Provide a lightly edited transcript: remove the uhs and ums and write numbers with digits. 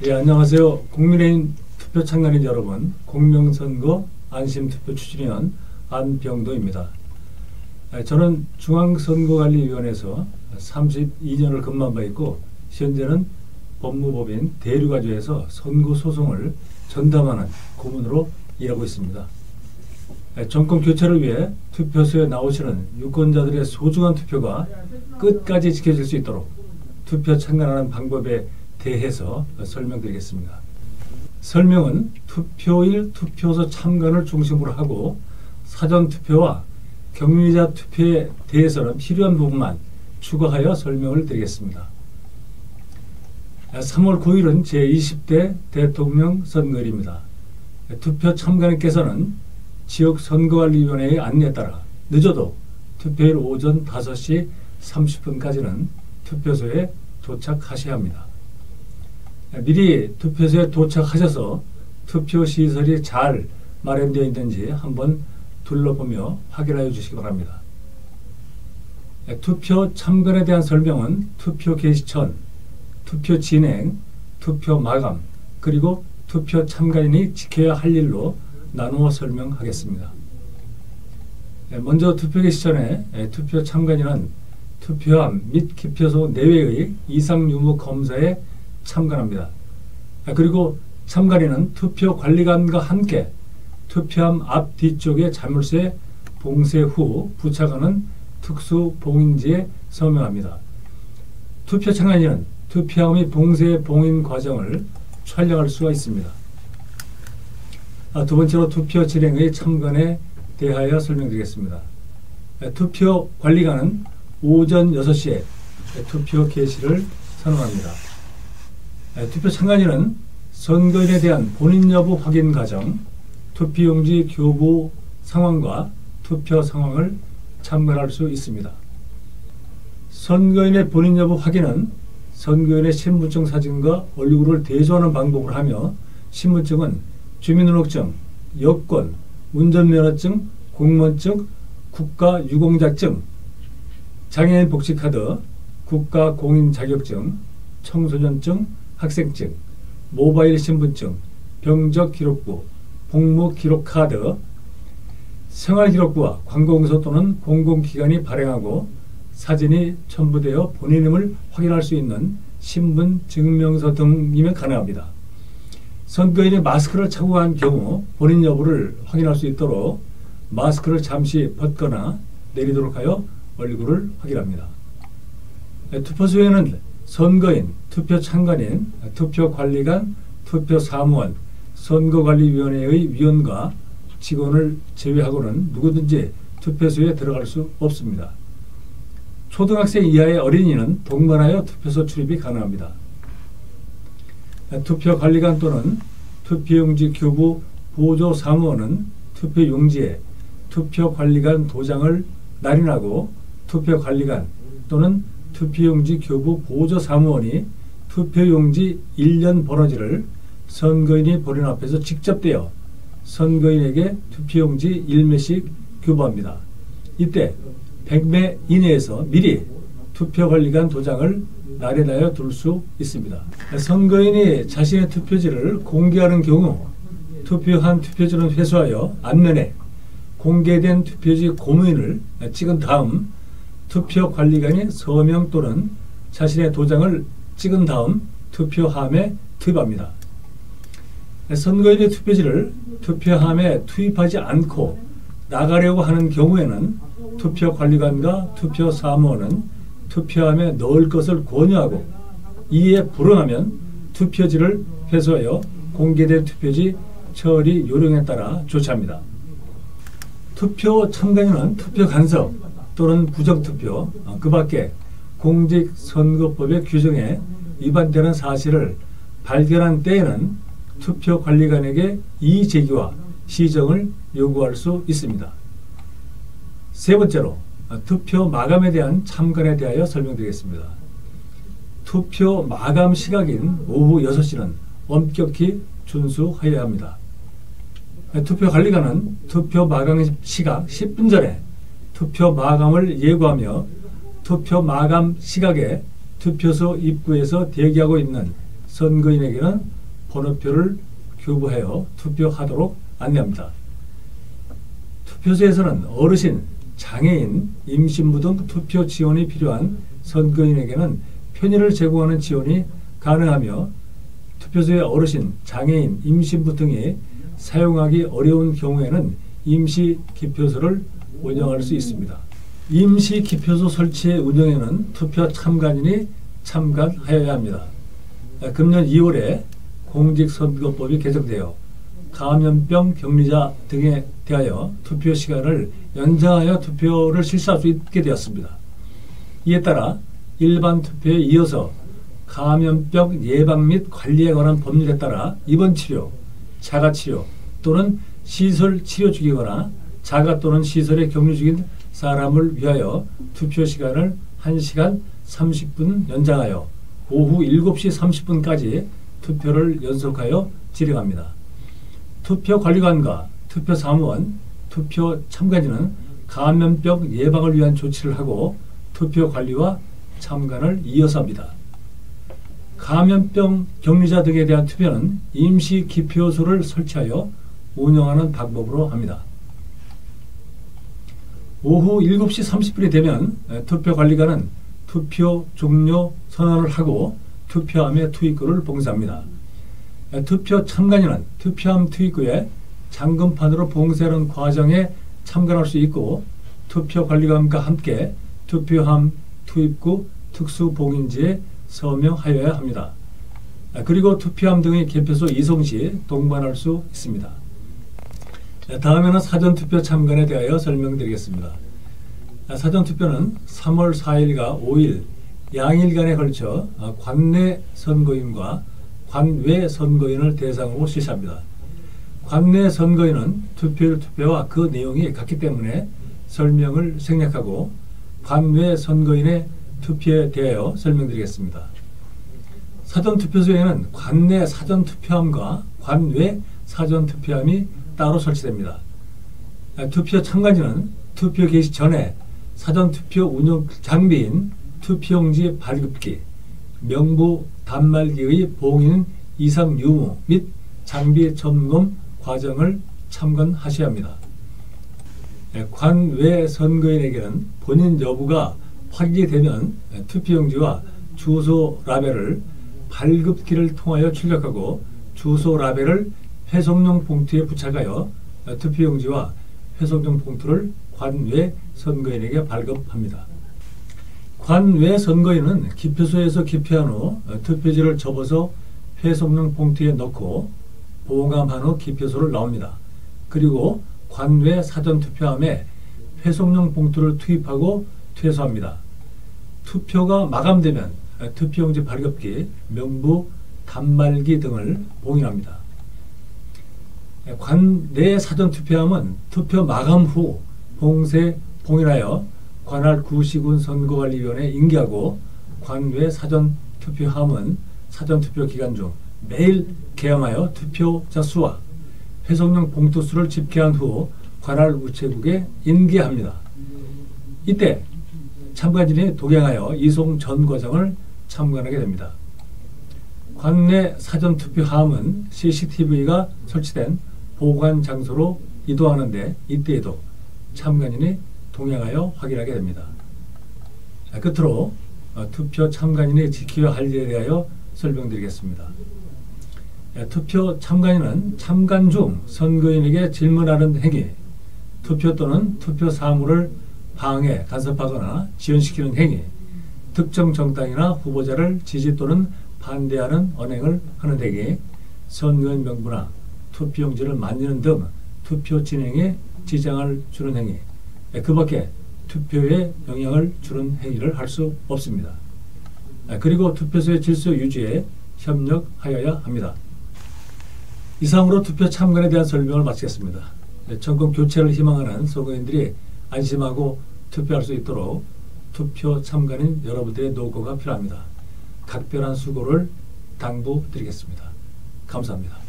예, 안녕하세요. 국민의힘 투표 참가인 여러분, 공명선거 안심투표 추진위원 안병도입니다. 저는 중앙선거관리위원회에서 32년을 근무한 바 있고 현재는 법무법인 대류가주에서 선거소송을 전담하는 고문으로 일하고 있습니다. 정권 교체를 위해 투표소에 나오시는 유권자들의 소중한 투표가 끝까지 지켜질 수 있도록 투표 참가하는 방법에 대해서 설명드리겠습니다. 설명은 투표일 투표소 참관을 중심으로 하고 사전투표와 격리자 투표에 대해서는 필요한 부분만 추가하여 설명을 드리겠습니다. 3월 9일은 제20대 대통령 선거일입니다. 투표 참관인께서는 지역선거관리위원회의 안내에 따라 늦어도 투표일 오전 5시 30분까지는 투표소에 도착하셔야 합니다. 미리 투표소에 도착하셔서 투표시설이 잘 마련되어 있는지 한번 둘러보며 확인하여 주시기 바랍니다. 투표 참관에 대한 설명은 투표 개시 전, 투표 진행, 투표 마감, 그리고 투표 참관인이 지켜야 할 일로 나누어 설명하겠습니다. 먼저 투표 개시 전에 투표 참관인은 투표함 및 기표소 내외의 이상 유무 검사에 참관합니다. 그리고 참관인은 투표관리관과 함께 투표함 앞 뒤쪽에 자물쇠 봉쇄 후 부착하는 특수 봉인지에 서명합니다. 투표 참관인은 투표함의 봉쇄 봉인 과정을 촬영할 수가 있습니다. 두 번째로 투표 진행의 참관에 대하여 설명드리겠습니다. 투표관리관은 오전 6시에 투표 개시를 선언합니다. 투표 참관인은 선거인에 대한 본인 여부 확인 과정, 투표용지 교부 상황과 투표 상황을 참관할 수 있습니다. 선거인의 본인 여부 확인은 선거인의 신분증 사진과 얼굴을 대조하는 방법을 하며 신분증은 주민등록증, 여권, 운전면허증, 공무원증, 국가유공자증, 장애인 복지카드, 국가공인자격증, 청소년증, 학생증, 모바일 신분증, 병적기록부, 복무기록카드, 생활기록부와 관공서 또는 공공기관이 발행하고 사진이 첨부되어 본인임을 확인할 수 있는 신분증명서 등이면 가능합니다. 선거인이 마스크를 차고 간 경우 본인 여부를 확인할 수 있도록 마스크를 잠시 벗거나 내리도록 하여 얼굴을 확인합니다. 투표소에는 선거인, 투표 참관인, 투표관리관, 투표사무원, 선거관리위원회의 위원과 직원을 제외하고는 누구든지 투표소에 들어갈 수 없습니다. 초등학생 이하의 어린이는 동반하여 투표소 출입이 가능합니다. 투표관리관 또는 투표용지 교부 보조사무원은 투표용지에 투표관리관 도장을 날인하고 투표관리관 또는 투표용지 교부 보조사무원이 투표용지 일련 번호지를 선거인이 보는 앞에서 직접 떼어 선거인에게 투표용지 1매씩 교부합니다. 이때 100매 이내에서 미리 투표관리관 도장을 날인하여 둘 수 있습니다. 선거인이 자신의 투표지를 공개하는 경우 투표한 투표지는 회수하여 앞면에 공개된 투표지 고무인을 찍은 다음 투표관리관이 서명 또는 자신의 도장을 찍은 다음 투표함에 투입합니다. 선거인의 투표지를 투표함에 투입하지 않고 나가려고 하는 경우에는 투표관리관과 투표사무원은 투표함에 넣을 것을 권유하고 이에 불응하면 투표지를 회수하여 공개된 투표지 처리 요령에 따라 조치합니다. 투표 참관인은 투표 간섭 또는 부정투표, 그 밖에 공직선거법의 규정에 위반되는 사실을 발견한 때에는 투표관리관에게 이의제기와 시정을 요구할 수 있습니다. 세 번째로 투표 마감에 대한 참관에 대하여 설명드리겠습니다. 투표 마감 시각인 오후 6시는 엄격히 준수하여야 합니다. 투표관리관은 투표 마감 시각 10분 전에 투표 마감을 예고하며 투표 마감 시각에 투표소 입구에서 대기하고 있는 선거인에게는 번호표를 교부하여 투표하도록 안내합니다. 투표소에서는 어르신, 장애인, 임신부 등 투표 지원이 필요한 선거인에게는 편의를 제공하는 지원이 가능하며 투표소의 어르신, 장애인, 임신부 등이 사용하기 어려운 경우에는 임시 기표소를 운영할 수 있습니다. 임시 기표소 설치의 운영에는 투표 참관인이 참관하여야 합니다. 금년 2월에 공직선거법이 개정되어 감염병 격리자 등에 대하여 투표 시간을 연장하여 투표를 실시할 수 있게 되었습니다. 이에 따라 일반 투표에 이어서 감염병 예방 및 관리에 관한 법률에 따라 입원치료, 자가치료 또는 시설 치료 중이거나 자가 또는 시설에 격리 중인 사람을 위하여 투표 시간을 1시간 30분 연장하여 오후 7시 30분까지 투표를 연속하여 진행합니다. 투표관리관과 투표사무원, 투표 참관인은 감염병 예방을 위한 조치를 하고 투표관리와 참관을 이어서 합니다. 감염병 격리자 등에 대한 투표는 임시 기표소를 설치하여 운영하는 방법으로 합니다. 오후 7시 30분이 되면 투표관리관은 투표 종료 선언을 하고 투표함의 투입구를 봉쇄합니다. 투표 참관인은 투표함 투입구에 잠금판으로 봉쇄하는 과정에 참관할 수 있고 투표관리관과 함께 투표함 투입구 특수봉인지에 서명하여야 합니다. 그리고 투표함 등의 개표소 이송 시 동반할 수 있습니다. 다음에는 사전투표 참관에 대하여 설명드리겠습니다. 사전투표는 3월 4일과 5일 양일간에 걸쳐 관내 선거인과 관외 선거인을 대상으로 실시합니다. 관내 선거인은 투표일 투표와 그 내용이 같기 때문에 설명을 생략하고 관외 선거인의 투표에 대하여 설명드리겠습니다. 사전투표소에는 관내 사전투표함과 관외 사전투표함이 따로 설치됩니다. 투표 참관인은 투표 개시 전에 사전투표 운영 장비인 투표용지 발급기, 명부 단말기의 봉인 이상 유무 및 장비 점검 과정을 참관하셔야 합니다. 관외 선거인에게는 본인 여부가 확인이 되면 투표용지와 주소 라벨을 발급기를 통하여 출력하고 주소 라벨을 회송용 봉투에 부착하여 투표용지와 회송용 봉투를 관외 선거인에게 발급합니다. 관외 선거인은 기표소에서 기표한 후 투표지를 접어서 회송용 봉투에 넣고 보관한 후 기표소를 나옵니다. 그리고 관외 사전투표함에 회송용 봉투를 투입하고 퇴소합니다. 투표가 마감되면 투표용지 발급기, 명부, 단말기 등을 봉인합니다. 관내 사전투표함은 투표 마감 후 봉쇄 봉인하여 관할 구시군 선거관리위원회에 인계하고 관외 사전투표함은 사전투표 기간 중 매일 개함하여 투표자 수와 회송용 봉투 수를 집계한 후 관할 우체국에 인계합니다. 이때 참관인이 동행하여 이송 전 과정을 참관하게 됩니다. 관내 사전투표함은 CCTV가 설치된 보관 장소로 이동하는데 이때에도 참관인이 동행하여 확인하게 됩니다. 끝으로 투표 참관인이 지켜야 할 일에 대하여 설명드리겠습니다. 투표 참관인은 참관 중 선거인에게 질문하는 행위, 투표 또는 투표 사무를 방해, 간섭하거나 지연시키는 행위, 특정 정당이나 후보자를 지지 또는 반대하는 언행을 하는 행위, 선거인 명부나 투표용지를 만지는 등 투표 진행에 지장을 주는 행위, 그 밖에 투표에 영향을 주는 행위를 할 수 없습니다. 그리고 투표소의 질서 유지에 협력하여야 합니다. 이상으로 투표 참관에 대한 설명을 마치겠습니다. 정권 교체를 희망하는 선거인들이 안심하고 투표할 수 있도록 투표 참관인 여러분들의 노고가 필요합니다. 각별한 수고를 당부드리겠습니다. 감사합니다.